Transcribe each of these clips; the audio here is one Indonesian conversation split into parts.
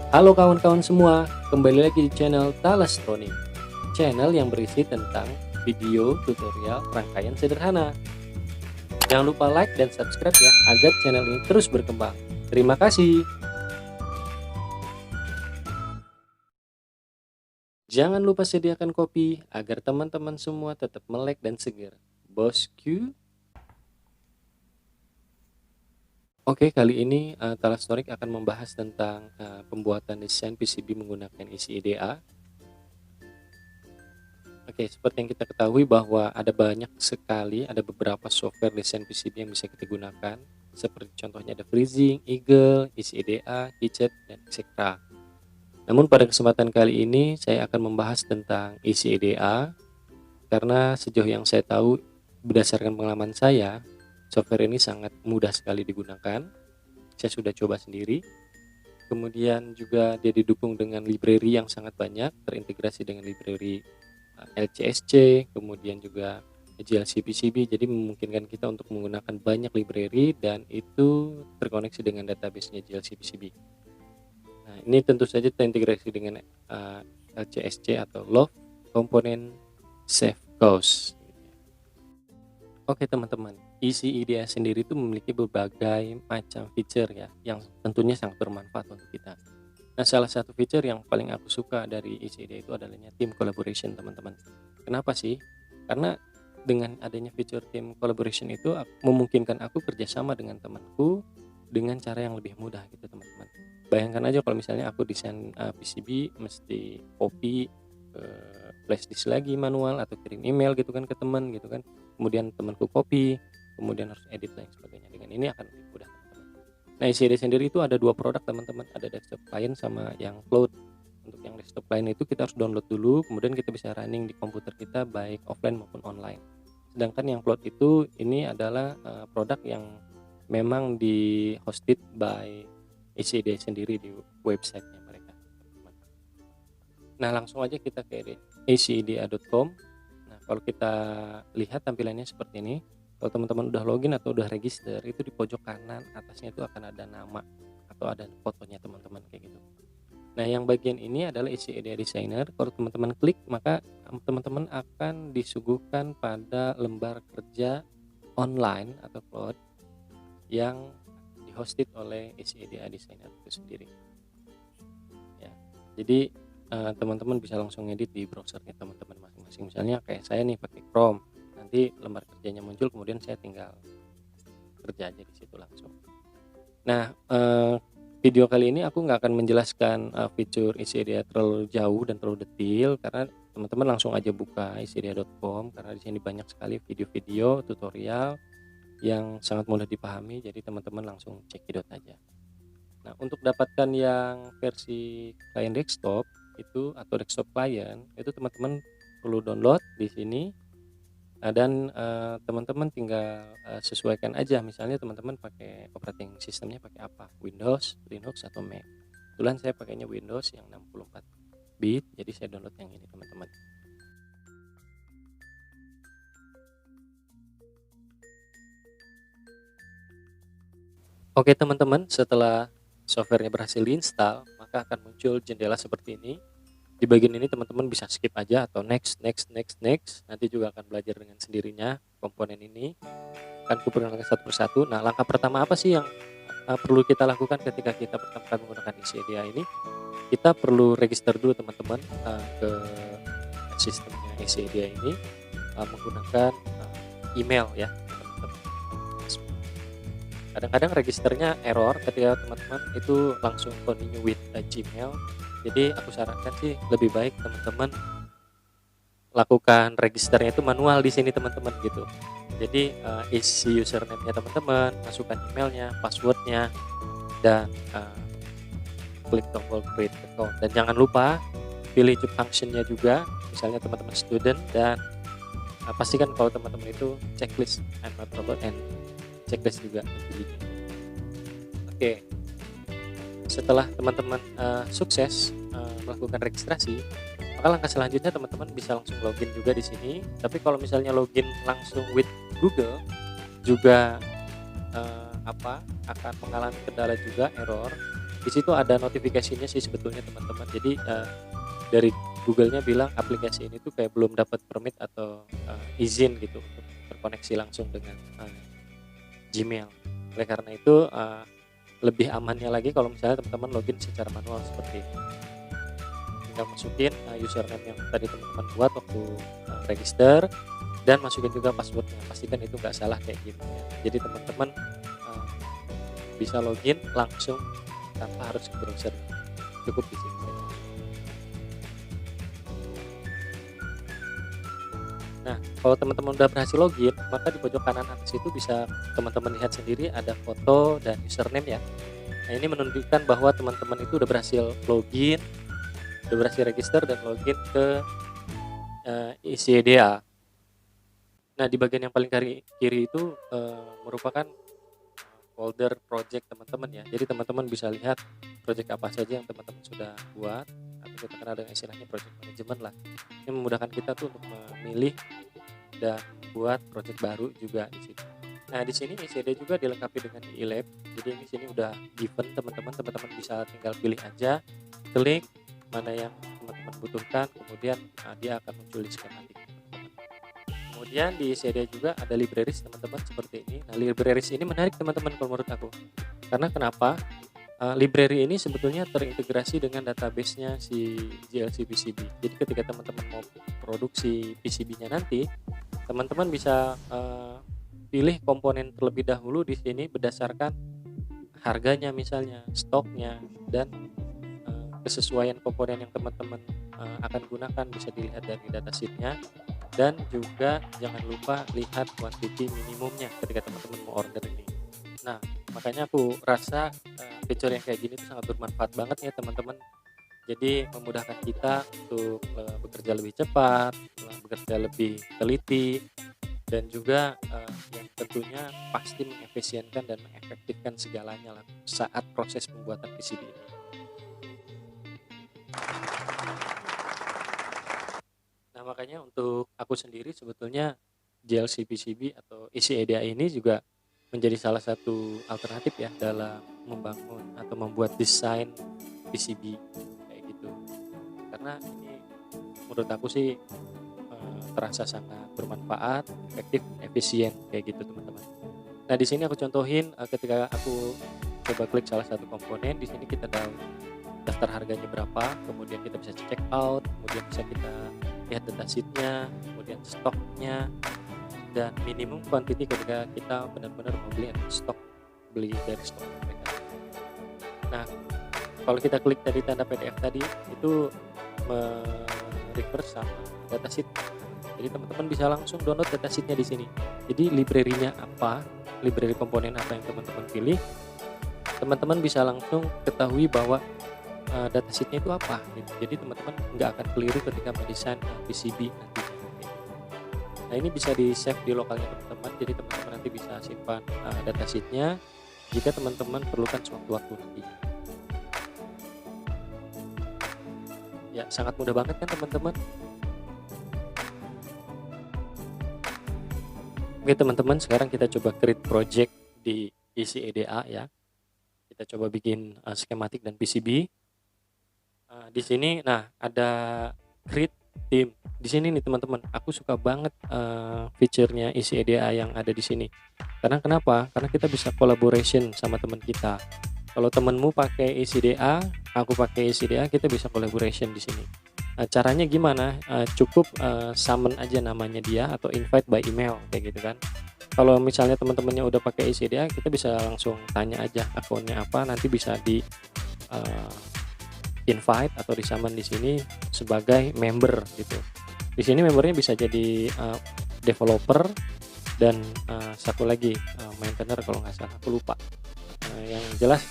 Halo kawan-kawan semua, kembali lagi di channel Talastronik, channel yang berisi tentang video tutorial rangkaian sederhana. Jangan lupa like dan subscribe ya, agar channel ini terus berkembang. Terima kasih. Jangan lupa sediakan kopi agar teman-teman semua tetap melek dan segar. Bosku. Oke, kali ini Talastronik akan membahas tentang pembuatan desain PCB menggunakan isi IDEA. Oke, seperti yang kita ketahui bahwa ada beberapa software desain PCB yang bisa kita gunakan, seperti contohnya ada Freezing, Eagle, isi IDEA, Keychat, dan etc. Namun pada kesempatan kali ini saya akan membahas tentang isi IDEA, karena sejauh yang saya tahu berdasarkan pengalaman saya, software ini sangat mudah sekali digunakan. Saya sudah coba sendiri. Kemudian juga dia didukung dengan library yang sangat banyak, terintegrasi dengan library LCSC, kemudian juga GLC PCB, jadi memungkinkan kita untuk menggunakan banyak library dan itu terkoneksi dengan database-nya GLC PCB. Nah, ini tentu saja terintegrasi dengan LCSC atau Love Component Safe Cause. Oke teman-teman, isi IDEA sendiri itu memiliki berbagai macam feature ya, yang tentunya sangat bermanfaat untuk kita. Nah, salah satu feature yang paling aku suka dari isi IDEA itu adalah team collaboration, teman-teman. Kenapa sih? Karena dengan adanya fitur team collaboration itu memungkinkan aku kerjasama dengan temanku dengan cara yang lebih mudah gitu, teman-teman. Bayangkan aja kalau misalnya aku desain PCB mesti copy flash disk lagi manual atau kirim email gitu kan ke teman gitu kan. Kemudian temanku copy, kemudian harus edit dan sebagainya. Dengan ini akan lebih mudah. Nah, isi IDEA sendiri itu ada dua produk teman-teman, ada desktop client sama yang cloud. Untuk yang desktop client itu kita harus download dulu, kemudian kita bisa running di komputer kita baik offline maupun online. Sedangkan yang cloud itu ini adalah produk yang memang di hosted by isi IDEA sendiri di websitenya mereka. Nah, langsung aja kita ke icidea.com. Nah, kalau kita lihat tampilannya seperti ini. Kalau teman-teman udah login atau udah register, itu di pojok kanan atasnya itu akan ada nama atau ada fotonya teman-teman kayak gitu. Nah, yang bagian ini adalah isi IDEA Designer. Kalau teman-teman klik, maka teman-teman akan disuguhkan pada lembar kerja online atau cloud yang dihosted oleh isi IDEA Designer itu sendiri. Ya, jadi teman-teman bisa langsung edit di browsernya teman-teman masing-masing. Misalnya kayak saya nih pakai Chrome. Nanti lembar kerjanya muncul, kemudian saya tinggal kerja aja di situ langsung. Nah, video kali ini aku nggak akan menjelaskan fitur isi IDEA terlalu jauh dan terlalu detail, karena teman-teman langsung aja buka icidea.com, karena di sini banyak sekali video-video tutorial yang sangat mudah dipahami, jadi teman-teman langsung cekidot aja. Nah, untuk dapatkan yang versi client desktop itu atau desktop client itu teman-teman perlu download di sini. Nah, dan teman-teman tinggal sesuaikan aja, misalnya teman-teman pakai operating sistemnya pakai apa, Windows, Linux, atau Mac. Kebetulan saya pakainya Windows yang 64 bit, jadi saya download yang ini teman-teman. Oke teman-teman, setelah softwarenya berhasil diinstal, maka akan muncul jendela seperti ini. Di bagian ini teman-teman bisa skip aja atau next. Nanti juga akan belajar dengan sendirinya komponen ini. Akan kuperkenalkan satu persatu. Nah, langkah pertama apa sih yang perlu kita lakukan ketika kita pertama kali menggunakan isi IDEA ini? Kita perlu register dulu teman-teman ke sistemnya isi IDEA ini menggunakan email ya. Kadang-kadang registernya error ketika teman-teman itu langsung continue with Gmail. Jadi aku sarankan sih lebih baik teman-teman lakukan registernya itu manual di sini teman-teman gitu. Jadi isi username-nya teman-teman, masukkan emailnya, passwordnya, dan klik tombol create account. Dan jangan lupa pilih job function-nya juga, misalnya teman-teman student, dan pastikan kalau teman-teman itu checklist and not robot and checklist juga. Oke. Setelah teman-teman sukses melakukan registrasi, maka langkah selanjutnya teman-teman bisa langsung login juga di sini. Tapi kalau misalnya login langsung with Google juga akan mengalami kendala juga, error. di situ ada notifikasinya sih sebetulnya teman-teman. Jadi dari Google-nya bilang aplikasi ini tuh kayak belum dapat permit atau izin gitu untuk terkoneksi langsung dengan Gmail. Oleh karena itu lebih amannya lagi kalau misalnya teman-teman login secara manual seperti ini. Tinggal masukin username yang tadi teman-teman buat waktu register, dan masukin juga passwordnya. Pastikan itu nggak salah kayak gini ya. Jadi teman-teman bisa login langsung tanpa harus ke browser, cukup di sini. Nah, kalau teman-teman udah berhasil login, maka di pojok kanan atas itu bisa teman-teman lihat sendiri ada foto dan username ya. Nah, ini menunjukkan bahwa teman-teman itu udah berhasil login, udah berhasil register dan login ke ICEDA. Nah, di bagian yang paling kiri itu merupakan folder project teman-teman ya. Jadi teman-teman bisa lihat project apa saja yang teman-teman sudah buat, atau kita kenal dengan istilahnya project management lah. Ini memudahkan kita tuh untuk memilih dan buat project baru juga di sini. Nah, di sini ICEDA juga dilengkapi dengan e-lab. Jadi di sini udah given teman-teman bisa tinggal pilih aja, klik mana yang teman-teman butuhkan, kemudian dia akan muncul di skematik. Kemudian di ICEDA juga ada libraries teman-teman seperti ini. Nah, libraries ini menarik teman-teman kalau menurut aku. Karena kenapa? Library ini sebetulnya terintegrasi dengan database-nya si JLC PCB. Jadi ketika teman-teman mau produksi PCB-nya nanti, teman-teman bisa pilih komponen terlebih dahulu di sini berdasarkan harganya misalnya, stoknya, dan kesesuaian komponen yang teman-teman akan gunakan bisa dilihat dari datasheet-nya. Dan juga jangan lupa lihat quantity minimumnya ketika teman-teman mau order ini. Nah, makanya aku rasa fitur yang kayak gini tuh sangat bermanfaat banget ya teman-teman. Jadi memudahkan kita untuk bekerja lebih cepat, bekerja lebih teliti, dan juga yang tentunya pasti mengefisienkan dan mengefektifkan segalanya lah saat proses pembuatan PCB ini. Nah, makanya untuk aku sendiri sebetulnya JLC PCB atau ICEDA ini juga menjadi salah satu alternatif ya dalam membangun atau membuat desain PCB kayak gitu. Karena ini menurut aku sih terasa sangat bermanfaat, efektif, efisien kayak gitu teman-teman. Nah, di sini aku contohin ketika aku coba klik salah satu komponen, di sini kita tahu daftar harganya berapa, kemudian kita bisa check out, kemudian bisa kita lihat datasheet-nya, kemudian stoknya, dan minimum quantity ketika kita benar-benar mau beli dari stok mereka. Nah, kalau kita klik tadi tanda PDF tadi itu refer sama datasheet. Jadi teman-teman bisa langsung download datasheet-nya di sini. Jadi library-nya apa, library komponen apa yang teman-teman pilih, teman-teman bisa langsung ketahui bahwa datasheet-nya itu apa gitu. Jadi teman-teman nggak akan keliru ketika mendesain PCB nantinya. Nah, ini bisa di save di lokalnya teman-teman. Jadi teman-teman nanti bisa simpan datasheet-nya jika teman-teman perlukan sewaktu-waktu nanti. Ya, sangat mudah banget kan teman-teman. Oke teman-teman, sekarang kita coba create project di ICEDA ya. Kita coba bikin skematik dan PCB. Di sini nah ada create team. Di sini nih teman-teman, aku suka banget fiturnya ICEDA yang ada di sini. Karena kenapa? Karena kita bisa collaboration sama teman kita. Kalau temenmu pakai ICEDA, aku pakai ICEDA, kita bisa collaboration di sini. Caranya gimana? Cukup summon aja namanya dia atau invite by email kayak gitu kan. Kalau misalnya teman-temannya udah pakai ICEDA, kita bisa langsung tanya aja akunnya apa, nanti bisa di invite atau di-summon di sini sebagai member gitu. Di sini membernya bisa jadi developer dan satu lagi maintainer kalau nggak salah, aku lupa. Yang jelas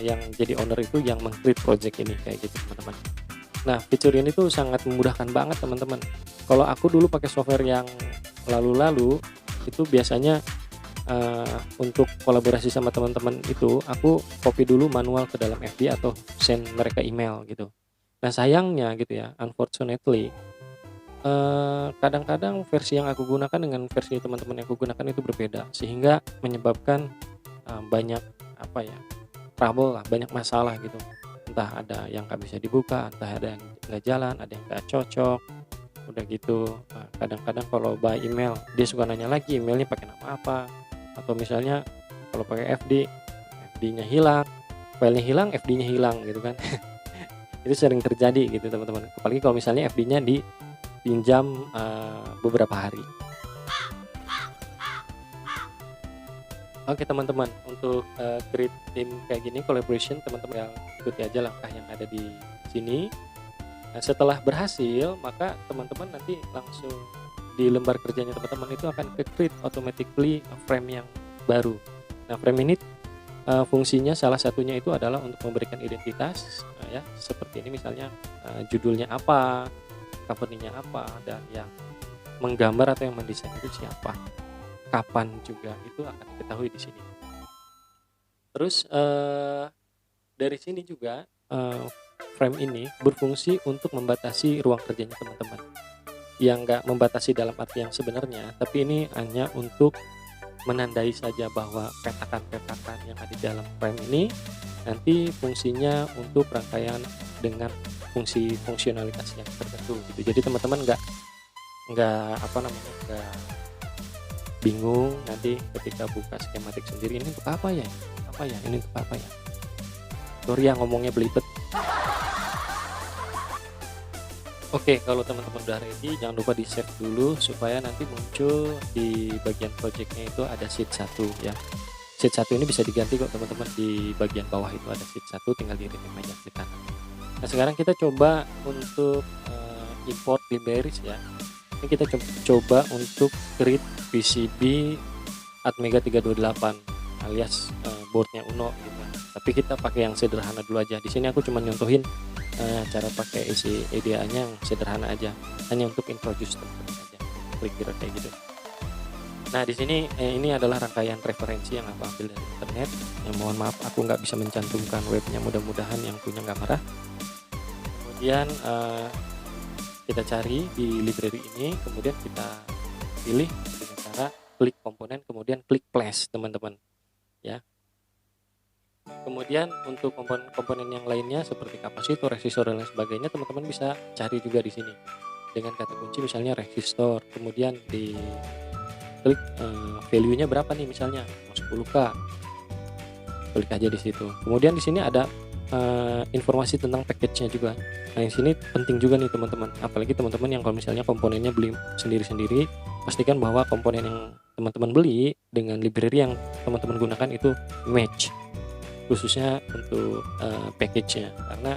yang jadi owner itu yang meng-create project ini kayak gitu teman-teman. Nah, fitur ini tuh sangat memudahkan banget teman-teman. Kalau aku dulu pakai software yang lalu-lalu itu biasanya untuk kolaborasi sama teman-teman itu aku copy dulu manual ke dalam FB atau send mereka email gitu. Nah, sayangnya gitu ya, unfortunately kadang-kadang versi yang aku gunakan dengan versi teman-teman yang aku gunakan itu berbeda, sehingga menyebabkan banyak trouble lah, banyak masalah gitu. Entah ada yang nggak bisa dibuka, entah ada yang nggak jalan, ada yang nggak cocok. Udah gitu, kadang-kadang kalau by email dia suka nanya lagi emailnya pakai nama apa, atau misalnya kalau pakai FD, FD-nya hilang, filenya hilang, FD-nya hilang gitu kan. Itu sering terjadi gitu teman-teman. Apalagi kalau misalnya FD-nya dipinjam beberapa hari. Oke teman-teman, untuk create tim kayak gini collaboration, teman-teman yang ikuti aja langkah yang ada di sini. Nah, setelah berhasil, maka teman-teman nanti langsung di lembar kerjanya teman-teman itu akan create automatically frame yang baru. Nah, frame ini fungsinya salah satunya itu adalah untuk memberikan identitas, ya seperti ini misalnya judulnya apa, company-nya apa, dan yang menggambar atau yang mendesain itu siapa, kapan juga itu akan diketahui di sini. Terus dari sini juga frame ini berfungsi untuk membatasi ruang kerjanya teman-teman. Yang nggak membatasi dalam arti yang sebenarnya, tapi ini hanya untuk menandai saja bahwa petakan-petakan yang ada di dalam frame ini nanti fungsinya untuk rangkaian dengan fungsionalitas yang tertentu gitu. Jadi teman-teman nggak bingung nanti ketika buka skematik sendiri, ini untuk apa ya, ini untuk apa ya. Sorry ya ngomongnya belibet. Oke, kalau teman-teman udah ready, jangan lupa di save dulu supaya nanti muncul di bagian projectnya itu ada sheet 1 ya. Sheet 1 ini bisa diganti kok teman-teman, di bagian bawah itu ada sheet 1, tinggal di rename aja klik kanan. Nah sekarang kita coba untuk import libraries ya. Ini kita coba untuk create PCB Atmega 328 alias boardnya Uno gitu. Tapi kita pakai yang sederhana dulu aja. Di sini aku cuma nyontohin cara pakai isi EDA-nya yang sederhana aja, hanya untuk introduce teman-teman aja, kira-kira kayak gitu. Nah di sini ini adalah rangkaian referensi yang aku ambil dari internet. Yang mohon maaf aku nggak bisa mencantumkan webnya, mudah-mudahan yang punya nggak marah. Kemudian kita cari di library ini, kemudian kita pilih dengan cara klik komponen, kemudian klik place teman-teman ya. Kemudian untuk komponen-komponen yang lainnya seperti kapasitor, resistor dan lain sebagainya, teman-teman bisa cari juga di sini dengan kata kunci misalnya resistor, kemudian di klik value-nya berapa nih, misalnya 10K, klik aja di situ. Kemudian di sini ada informasi tentang package-nya juga. Nah di sini penting juga nih teman-teman, apalagi teman-teman yang kalau misalnya komponennya beli sendiri-sendiri, pastikan bahwa komponen yang teman-teman beli dengan library yang teman-teman gunakan itu match, khususnya untuk package-nya, karena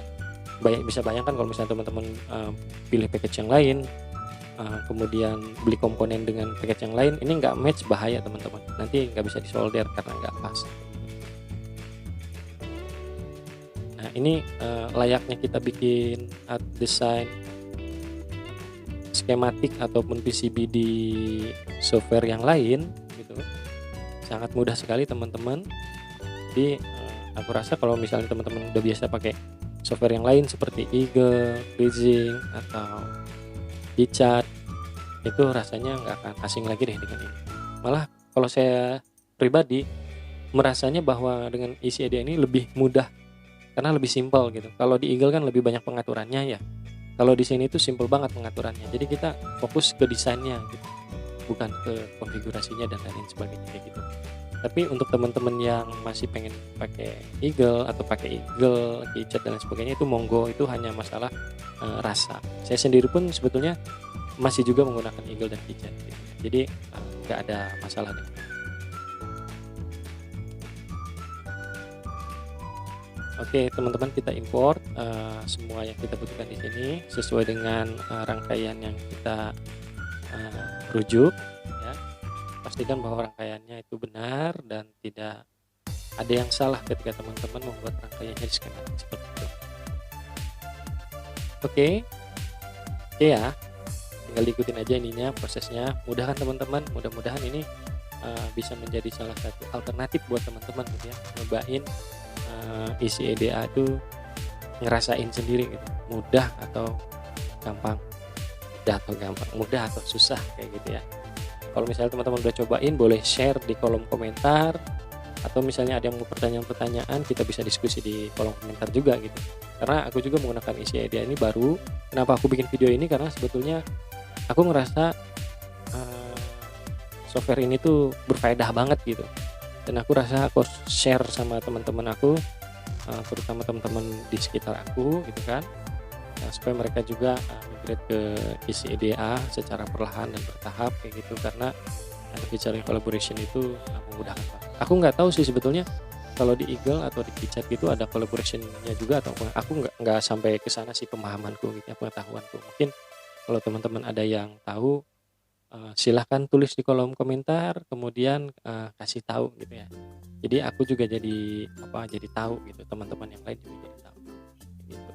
bisa bayangkan kalau misalnya teman-teman pilih package yang lain, kemudian beli komponen dengan package yang lain, ini nggak match, bahaya teman-teman, nanti nggak bisa disolder karena nggak pas. Nah ini layaknya kita bikin art design skematik ataupun PCB di software yang lain gitu, sangat mudah sekali teman-teman. Jadi aku rasa kalau misalnya teman-teman udah biasa pakai software yang lain seperti Eagle, Freezing, atau KiCad, itu rasanya nggak akan asing lagi deh dengan ini. Malah kalau saya pribadi merasanya bahwa dengan isi EDA ini lebih mudah karena lebih simpel gitu. Kalau di Eagle kan lebih banyak pengaturannya ya. Kalau di sini itu simple banget pengaturannya. Jadi kita fokus ke desainnya gitu, bukan ke konfigurasinya dan lain sebagainya kayak gitu. Tapi untuk teman-teman yang masih pengen pakai Eagle atau pakai Eagle, KiCad dan lain sebagainya, itu monggo, itu hanya masalah rasa. Saya sendiri pun sebetulnya masih juga menggunakan Eagle dan KiCad gitu. Jadi nggak ada masalah deh. Oke teman-teman, kita import semua yang kita butuhkan di sini sesuai dengan rangkaian yang kita rujuk ya. Pastikan bahwa rangkaiannya itu benar dan tidak ada yang salah ketika teman-teman membuat rangkaiannya di skematik seperti itu. Oke ya, tinggal diikutin aja ininya, prosesnya. Mudah kan teman-teman, mudah-mudahan ini bisa menjadi salah satu alternatif buat teman-teman gitu ya, nyobain isi EDA itu ngerasain sendiri gitu, mudah atau gampang, mudah atau susah kayak gitu ya. Kalau misalnya teman-teman udah cobain, boleh share di kolom komentar atau misalnya ada yang mau pertanyaan-pertanyaan, kita bisa diskusi di kolom komentar juga gitu. Karena aku juga menggunakan isi idea ini baru. Kenapa aku bikin video ini, karena sebetulnya aku ngerasa software ini tuh berfaedah banget gitu, dan aku rasa aku harus share sama teman-teman aku, terutama teman-teman di sekitar aku gitu kan, supaya mereka juga migrate ke isi EDA secara perlahan dan bertahap kayak gitu, karena ada featuring collaboration itu memudahkan banget. Aku nggak tahu sih sebetulnya kalau di Eagle atau di KiChat gitu ada collaboration-nya juga atau enggak. Aku nggak sampai ke sana sih pemahamanku gitu ya, pengetahuanku. Mungkin kalau teman-teman ada yang tahu, silahkan tulis di kolom komentar, kemudian kasih tahu gitu ya. Jadi aku juga jadi jadi tahu gitu, teman-teman yang lain juga jadi tahu gitu.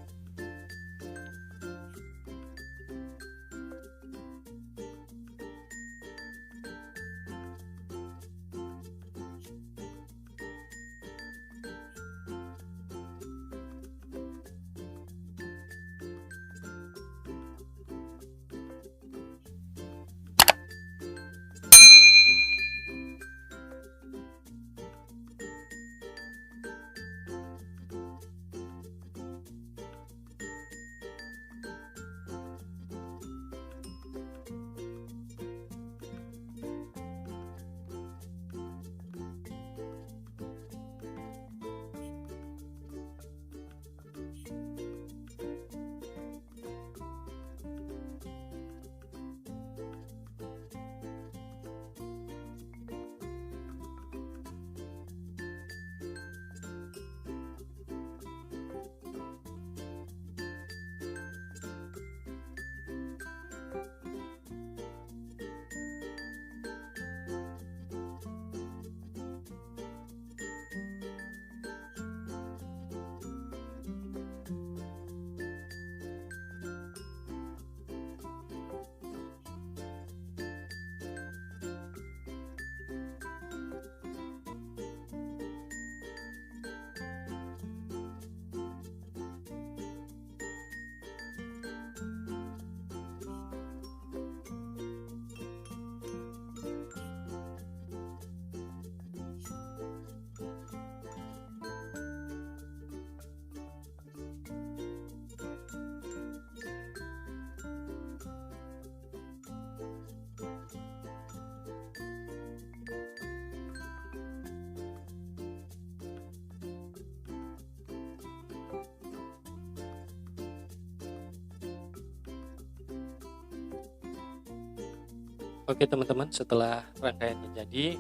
Oke teman-teman, setelah rangkaiannya jadi,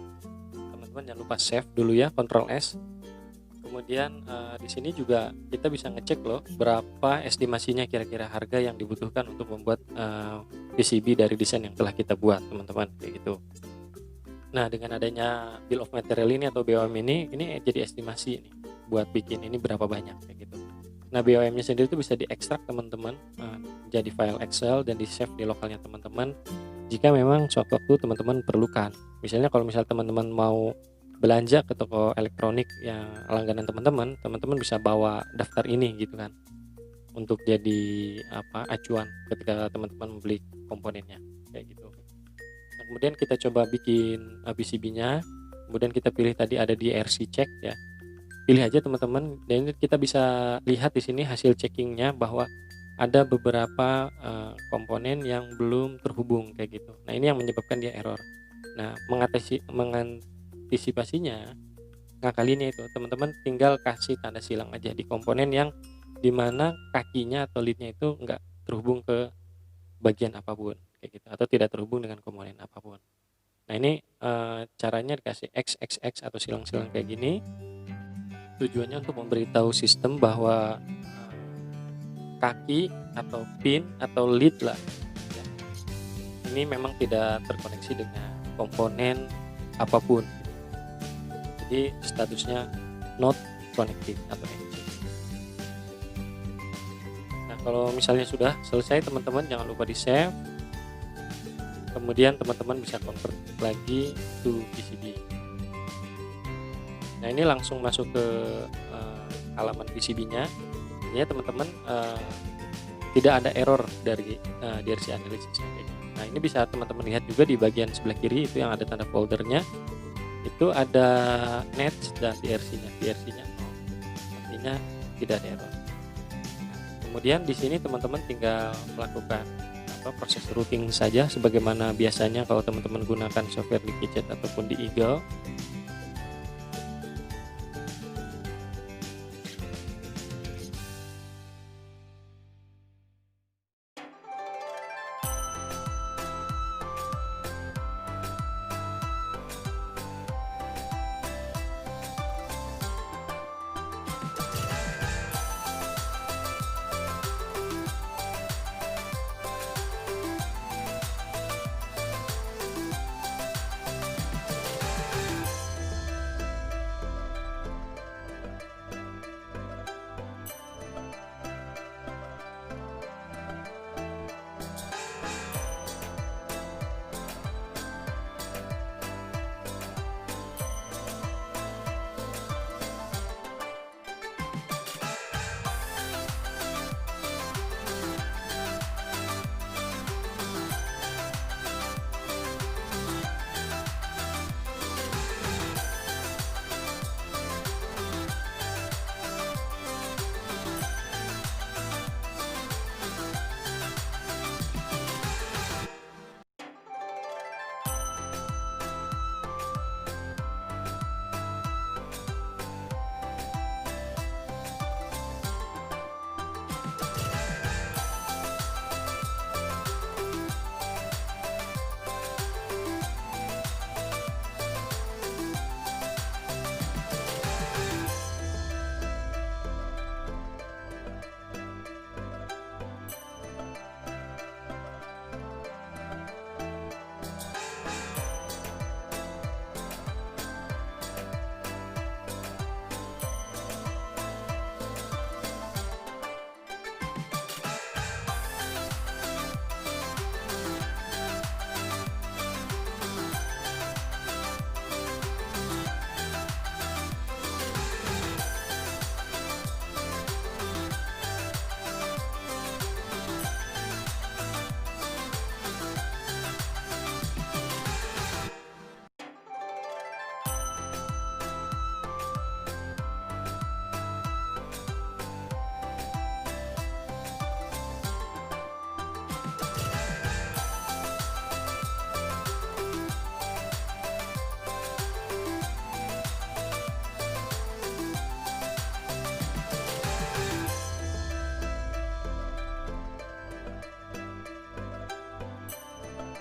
teman-teman jangan lupa save dulu ya, Ctrl S. Kemudian di sini juga kita bisa ngecek loh berapa estimasinya kira-kira harga yang dibutuhkan untuk membuat PCB dari desain yang telah kita buat, teman-teman, kayak gitu. Nah, dengan adanya bill of material ini atau BOM ini jadi estimasi nih buat bikin ini berapa banyak kayak gitu. Nah, BOM-nya sendiri itu bisa diekstrak teman-teman jadi file Excel dan di save di lokalnya teman-teman jika memang suatu waktu teman-teman perlukan. Misalnya kalau teman-teman mau belanja ke toko elektronik yang langganan teman-teman bisa bawa daftar ini gitu kan, untuk jadi acuan ketika teman-teman membeli komponennya kayak gitu. Nah, kemudian kita coba bikin PCB-nya, kemudian kita pilih tadi ada di RC check ya. Pilih aja teman-teman, dan kita bisa lihat di sini hasil checkingnya bahwa ada beberapa komponen yang belum terhubung kayak gitu. Nah, ini yang menyebabkan dia error. Nah, mengantisipasinya, ngakalinnya itu teman-teman tinggal kasih tanda silang aja di komponen yang dimana kakinya atau leadnya itu enggak terhubung ke bagian apapun kayak gitu, atau tidak terhubung dengan komponen apapun. Nah, ini caranya dikasih XXX atau silang-silang kayak gini. Tujuannya untuk memberitahu sistem bahwa kaki atau pin atau lead lah ya, ini memang tidak terkoneksi dengan komponen apapun. Jadi statusnya not connected atau NC. Nah, kalau misalnya sudah selesai teman-teman jangan lupa di save. Kemudian teman-teman bisa convert lagi to PCB. Nah, ini langsung masuk ke halaman PCB-nya. Ya teman-teman, tidak ada error dari DRC analysis. Nah, ini bisa teman-teman lihat juga di bagian sebelah kiri itu yang ada tanda foldernya. itu ada Nets dan DRC-nya. DRC-nya 0, artinya tidak ada error. Kemudian di sini teman-teman tinggal melakukan proses routing saja sebagaimana biasanya kalau teman-teman gunakan software di KiChat ataupun di Eagle.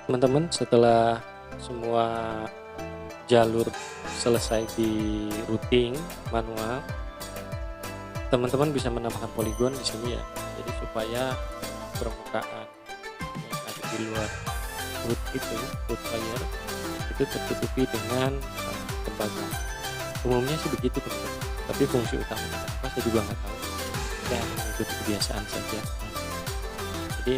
Teman-teman, setelah semua jalur selesai di routing manual, teman-teman bisa menambahkan poligon di sini ya. Jadi supaya permukaan yang ada di luar root itu, root layer itu tertutupi dengan tembaga. Umumnya sih begitu teman-teman. Tapi fungsi utamanya apa saya juga nggak tahu. Saya mengikuti kebiasaan saja. Jadi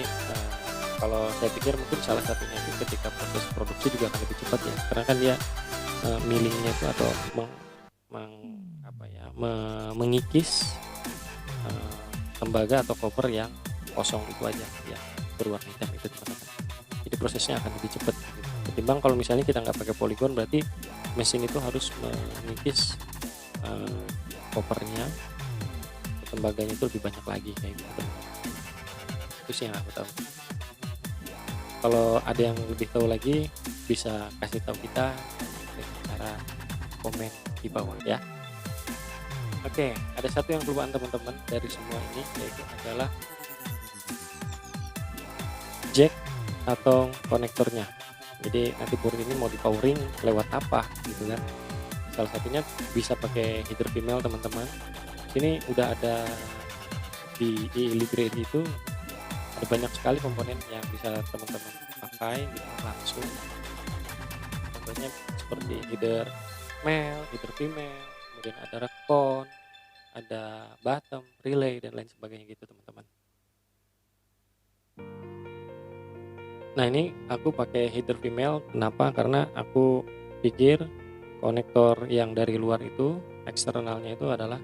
kalau saya pikir mungkin salah satunya itu ketika proses produksi juga akan lebih cepat ya, karena kan dia millingnya itu atau mengikis tembaga atau copper yang kosong itu aja ya, berwarna hitam itu teman-teman. Jadi prosesnya akan lebih cepat gitu. Ketimbang kalau misalnya kita nggak pakai poligon, berarti mesin itu harus mengikis coppernya, tembaganya itu lebih banyak lagi kayak gitu. Itu sih yang aku tahu. Kalau ada yang lebih tahu lagi bisa kasih tahu kita dengan cara komen di bawah ya. Oke, ada satu yang kelupaan teman-teman dari semua ini, yaitu adalah jack atau konektornya. Jadi nanti board ini mau di powering lewat apa gitu kan. Salah satunya bisa pakai header female teman-teman. Sini udah ada di Libre itu ada banyak sekali komponen yang bisa teman-teman pakai gitu langsung. Contohnya seperti header male, header female, kemudian ada recon, ada bottom, relay dan lain sebagainya gitu teman-teman. Nah ini aku pakai header female, kenapa? Karena aku pikir konektor yang dari luar itu eksternalnya itu adalah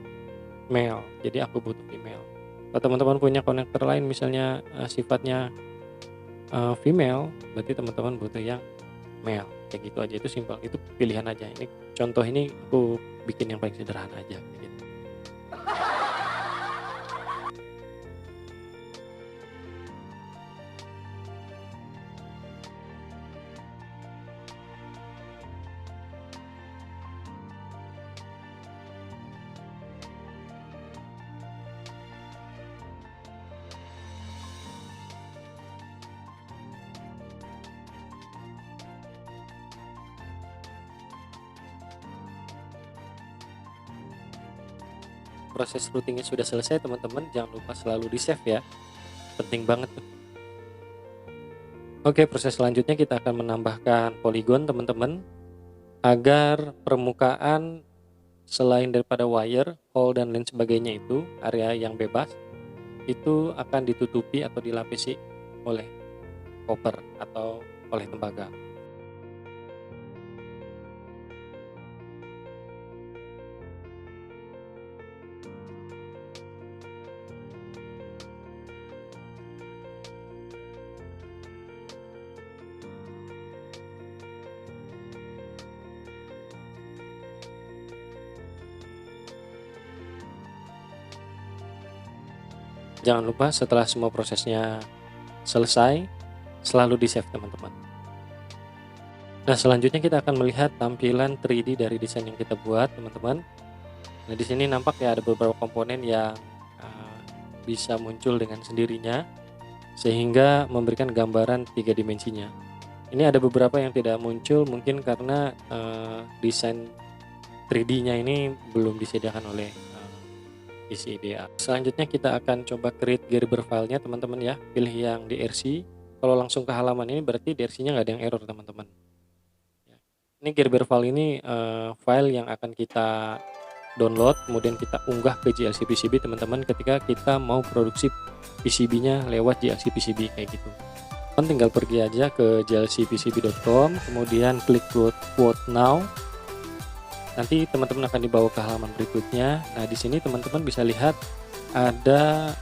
male, jadi aku butuh female. Kalau teman-teman punya konektor lain misalnya sifatnya female, berarti teman-teman butuh yang male. Kayak gitu aja, itu simpel, itu pilihan aja. Ini contoh ini aku bikin yang paling sederhana aja gitu. Proses routingnya sudah selesai teman-teman, jangan lupa selalu di save ya, penting banget tuh. Oke, proses selanjutnya kita akan menambahkan poligon teman-teman, agar permukaan selain daripada wire, hole dan lain sebagainya itu area yang bebas itu akan ditutupi atau dilapisi oleh copper atau oleh tembaga. Jangan lupa setelah semua prosesnya selesai, selalu di save teman-teman. Nah, selanjutnya kita akan melihat tampilan 3D dari desain yang kita buat teman-teman. Nah, di sini nampak ya ada beberapa komponen yang bisa muncul dengan sendirinya sehingga memberikan gambaran 3 dimensinya. Ini ada beberapa yang tidak muncul mungkin karena desain 3D-nya ini belum disediakan oleh isi IDEA. Selanjutnya kita akan coba create Gerber filenya teman-teman ya. Pilih yang DRC. Kalau langsung ke halaman ini berarti DRC-nya nggak ada yang error teman-teman. Ini Gerber file ini file yang akan kita download, kemudian kita unggah ke JLC PCB teman-teman ketika kita mau produksi PCB-nya lewat JLC PCB kayak gitu. Tinggal pergi aja ke jlcpcb.com, kemudian klik quote now. Nanti teman-teman akan dibawa ke halaman berikutnya. Nah, di sini teman-teman bisa lihat ada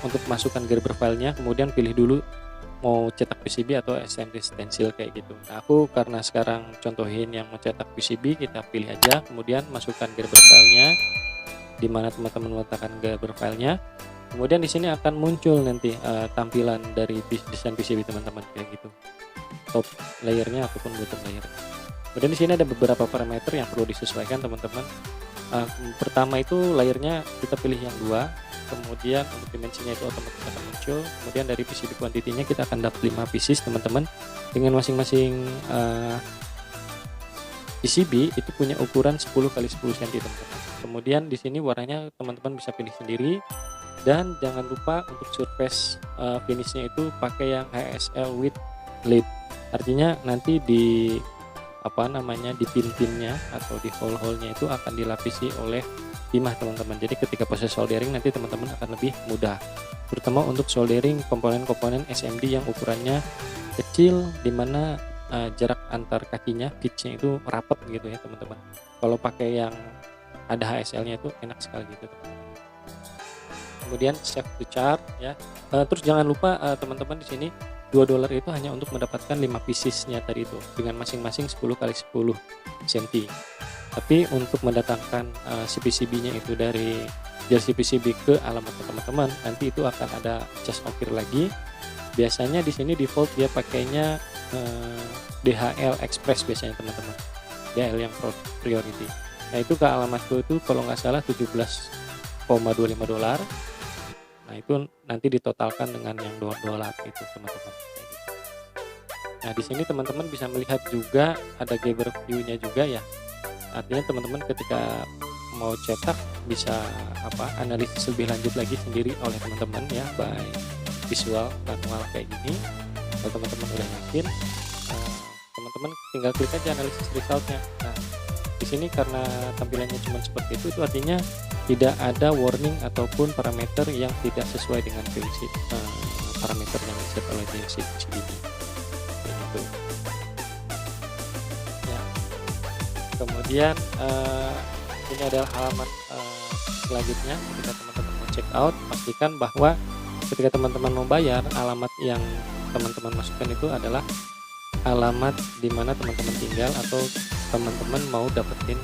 untuk masukkan Gerber filenya, kemudian pilih dulu mau cetak PCB atau SMT stencil kayak gitu. Nah, aku karena sekarang contohin yang mau cetak PCB, kita pilih aja, kemudian masukkan Gerber filenya, di mana teman-teman meletakkan Gerber filenya. Kemudian di sini akan muncul nanti tampilan dari desain PCB teman-teman kayak gitu. Top layernya ataupun bottom layer. Kemudian di sini ada beberapa parameter yang perlu disesuaikan teman-teman. Pertama itu layernya kita pilih yang 2, kemudian untuk dimensinya itu otomatis akan muncul. Kemudian dari PCB quantity-nya kita akan dapat 5 pieces teman-teman, dengan masing-masing PCB itu punya ukuran 10 x 10 cm teman-teman. Kemudian di sini warnanya teman-teman bisa pilih sendiri, dan jangan lupa untuk surface finishnya itu pakai yang HSL with lead. Artinya nanti di di pin-pinnya atau di hole-hole-nya itu akan dilapisi oleh timah teman-teman. Jadi ketika proses soldering nanti teman-teman akan lebih mudah, terutama untuk soldering komponen-komponen SMD yang ukurannya kecil, dimana jarak antar kakinya pitch-nya itu rapat gitu ya teman-teman. Kalau pakai yang ada HSL-nya itu enak sekali gitu teman-teman. Kemudian save to chart ya. Terus jangan lupa teman-teman di sini $2 itu hanya untuk mendapatkan 5 piecesnya tadi itu dengan masing-masing 10 x 10 cm. Tapi untuk mendatangkan si PCB-nya itu dari JLC PCB ke alamat teman-teman, nanti itu akan ada charge ongkir lagi. Biasanya di sini default dia pakainya DHL Express biasanya teman-teman, DHL yang priority. Nah, itu ke alamatku itu kalau nggak salah $17,25. Nah, itu nanti ditotalkan dengan yang $2 itu teman-teman. Nah, di sini teman-teman bisa melihat juga ada Gerber view-nya juga ya. Artinya teman-teman ketika mau cetak bisa analisis lebih lanjut lagi sendiri oleh teman-teman ya, by visual manual kayak gini. Kalau teman-teman udah yakin, teman-teman tinggal klik aja analisis resultnya. Nah, di sini karena tampilannya cuma seperti itu artinya tidak ada warning ataupun parameter yang tidak sesuai dengan parameter yang diset oleh JLC PCB ini. Gitu. Ya. Kemudian ini adalah halaman selanjutnya. Ketika teman-teman mau check out, pastikan bahwa ketika teman-teman mau bayar, alamat yang teman-teman masukkan itu adalah alamat di mana teman-teman tinggal atau teman-teman mau dapetin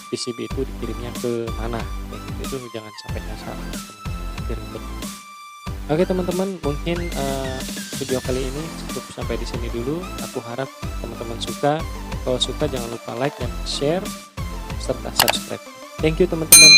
PCB itu dikirimnya ke mana, kayak gitu. Itu jangan sampai nyasar teman-teman. Oke teman-teman, mungkin video kali ini cukup sampai di sini dulu. Aku harap teman-teman suka. Kalau suka jangan lupa like dan share serta subscribe. Thank you teman-teman.